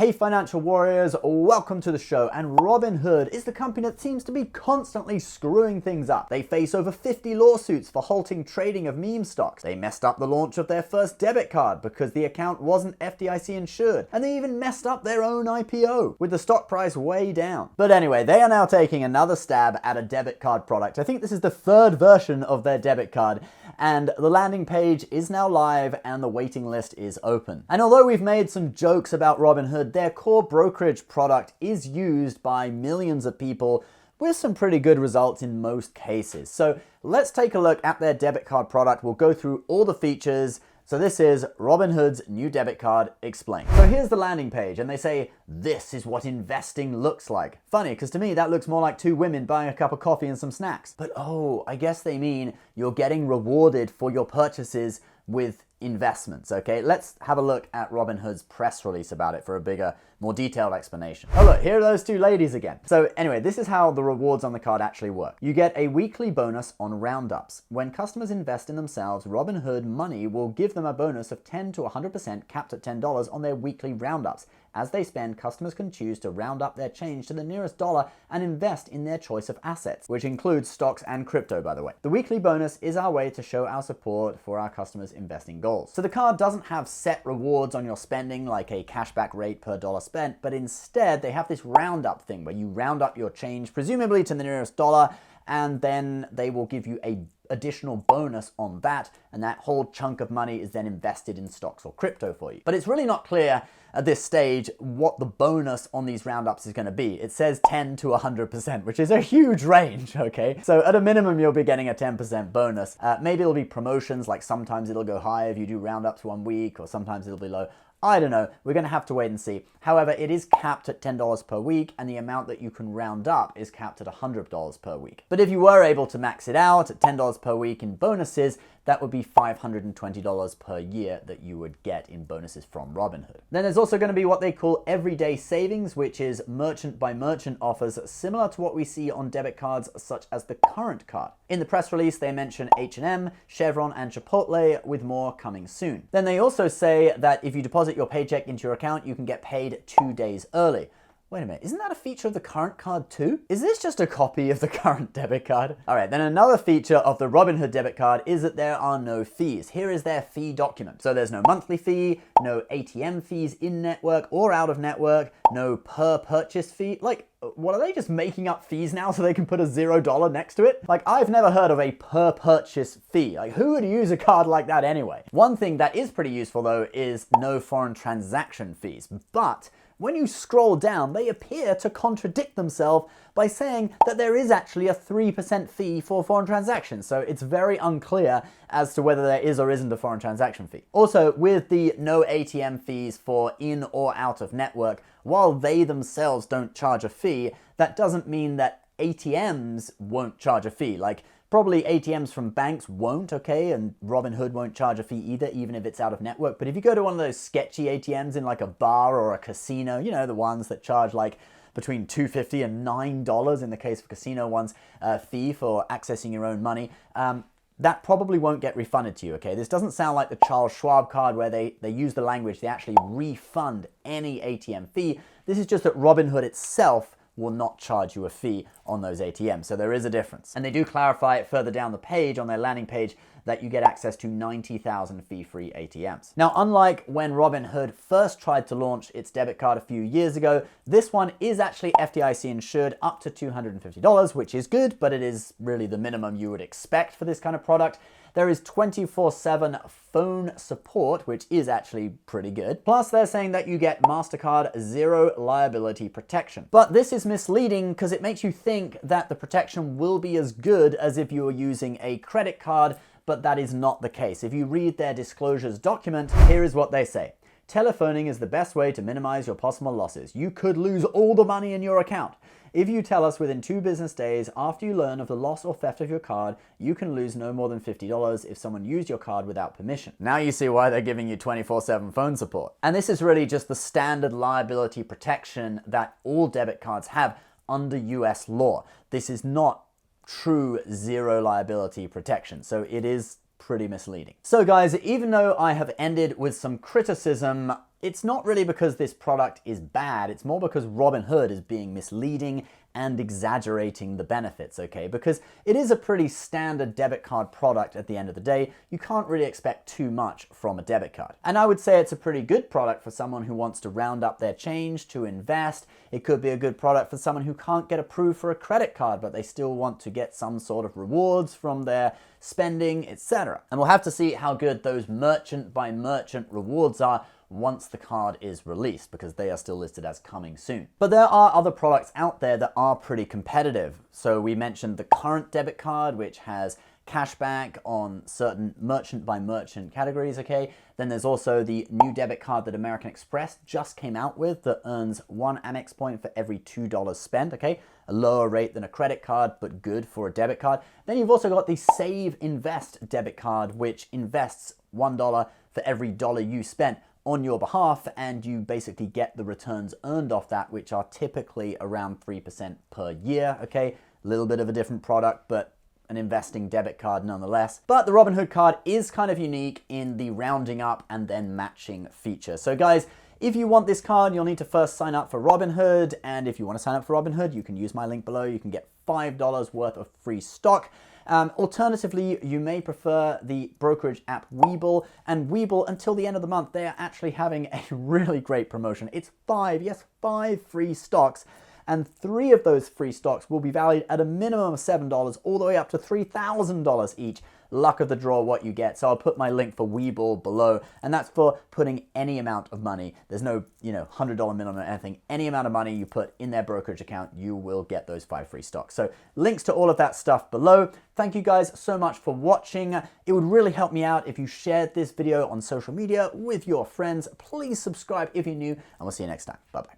Hey financial warriors, welcome to the show. And Robinhood is the company that seems to be constantly screwing things up. They face over 50 lawsuits for halting trading of meme stocks. They messed up the launch of their first debit card because the account wasn't FDIC insured. And they even messed up their own IPO with the stock price way down. But anyway, they are now taking another stab at a debit card product. I think this is the third version of their debit card. And the landing page is now live and the waiting list is open. And although we've made some jokes about Robinhood, their core brokerage product is used by millions of people with some pretty good results in most cases. So let's take a look at their debit card product. We'll go through all the features. So this is Robinhood's new debit card explained. So here's the landing page and they say, this is what investing looks like. Funny, because to me that looks more like two women buying a cup of coffee and some snacks. But oh, I guess they mean you're getting rewarded for your purchases with investments, okay? Let's have a look at Robinhood's press release about it for a bigger, more detailed explanation. Oh look, here are those two ladies again. So anyway, this is how the rewards on the card actually work. You get a weekly bonus on roundups. When customers invest in themselves, Robinhood Money will give them a bonus of 10 to 100% capped at $10 on their weekly roundups. As they spend, customers can choose to round up their change to the nearest dollar and invest in their choice of assets, which includes stocks and crypto, by the way. The weekly bonus is our way to show our support for our customers' investing goals. So the card doesn't have set rewards on your spending like a cashback rate per dollar spent, but instead they have this roundup thing where you round up your change, presumably to the nearest dollar, and then they will give you a additional bonus on that, and that whole chunk of money is then invested in stocks or crypto for you. But it's really not clear at this stage what the bonus on these roundups is going to be. It says 10 to 100%, which is a huge range, okay? So at a minimum, you'll be getting a 10% bonus. Maybe it'll be promotions, like sometimes it'll go high if you do roundups 1 week, or sometimes it'll be low. I don't know. We're going to have to wait and see. However, it is capped at $10 per week, and the amount that you can round up is capped at $100 per week. But if you were able to max it out at $10 per week in bonuses, that would be $520 per year that you would get in bonuses from Robinhood. Then there's also going to be what they call everyday savings, which is merchant by merchant offers similar to what we see on debit cards such as the current card. In the press release, they mention H&M, Chevron, and Chipotle, with more coming soon. Then they also say that if you deposit your paycheck into your account, you can get paid 2 days early. Wait a minute, isn't that a feature of the current card too? Is this just a copy of the current debit card? All right, then another feature of the Robinhood debit card is that there are no fees. Here is their fee document. So there's no monthly fee, no ATM fees in network or out of network, no per purchase fee. Like, what, are they just making up fees now so they can put a $0 next to it? Like, I've never heard of a per purchase fee. Like, who would use a card like that anyway? One thing that is pretty useful though is no foreign transaction fees. But when you scroll down, they appear to contradict themselves by saying that there is actually a 3% fee for foreign transactions. So it's very unclear as to whether there is or isn't a foreign transaction fee. Also, with the no ATM fees for in or out of network, while they themselves don't charge a fee, that doesn't mean that ATMs won't charge a fee. Like, probably ATMs from banks won't, okay? And Robinhood won't charge a fee either, even if it's out of network. But if you go to one of those sketchy ATMs in like a bar or a casino, you know, the ones that charge like between $2.50 and $9 in the case of casino ones, fee for accessing your own money, that probably won't get refunded to you, okay? This doesn't sound like the Charles Schwab card where they use the language, they actually refund any ATM fee. This is just that Robinhood itself will not charge you a fee on those ATMs. So there is a difference. And they do clarify it further down the page on their landing page that you get access to 90,000 fee-free ATMs. Now, unlike when Robinhood first tried to launch its debit card a few years ago, this one is actually FDIC insured up to $250, which is good, but it is really the minimum you would expect for this kind of product. There is 24/7 phone support, which is actually pretty good. Plus, they're saying that you get MasterCard zero liability protection. But this is misleading because it makes you think that the protection will be as good as if you were using a credit card, but that is not the case. If you read their disclosures document, here is what they say. Telephoning is the best way to minimize your possible losses. You could lose all the money in your account. If you tell us within 2 business days after you learn of the loss or theft of your card, you can lose no more than $50 if someone used your card without permission. Now you see why they're giving you 24/7 phone support. And this is really just the standard liability protection that all debit cards have under US law. This is not true zero liability protection, so it is pretty misleading. So guys, even though I have ended with some criticism, It's not really because this product is bad, it's more because Robinhood is being misleading and exaggerating the benefits, okay? Because it is a pretty standard debit card product at the end of the day. You can't really expect too much from a debit card. And I would say it's a pretty good product for someone who wants to round up their change to invest. It could be a good product for someone who can't get approved for a credit card, but they still want to get some sort of rewards from their spending, etc. And we'll have to see how good those merchant by merchant rewards are once the card is released, because they are still listed as coming soon. But there are other products out there that are pretty competitive. So we mentioned the current debit card, which has cashback on certain merchant by merchant categories, okay? Then there's also the new debit card that American Express just came out with that earns 1 Amex point for every $2 spent, okay? A lower rate than a credit card, but good for a debit card. Then you've also got the Save Invest debit card, which invests $1 for every dollar you spent on your behalf, and you basically get the returns earned off that, which are typically around 3% per year, okay? A little bit of a different product, but an investing debit card nonetheless. But the Robinhood card is kind of unique in the rounding up and then matching feature. So guys, if you want this card, you'll need to first sign up for Robinhood, and if you want to sign up for Robinhood, you can use my link below. You can get $5 worth of free stock. Alternatively, you may prefer the brokerage app Webull, and Webull, until the end of the month, they are actually having a really great promotion. It's 5 free stocks, and 3 of those free stocks will be valued at a minimum of $7 all the way up to $3,000 each. Luck of the draw what you get. So I'll put my link for Webull below, and that's for putting any amount of money. There's no, $100 minimum or anything. Any amount of money you put in their brokerage account, you will get those 5 free stocks. So links to all of that stuff below. Thank you guys so much for watching. It would really help me out if you shared this video on social media with your friends. Please subscribe if you're new, and we'll see you next time. Bye-bye.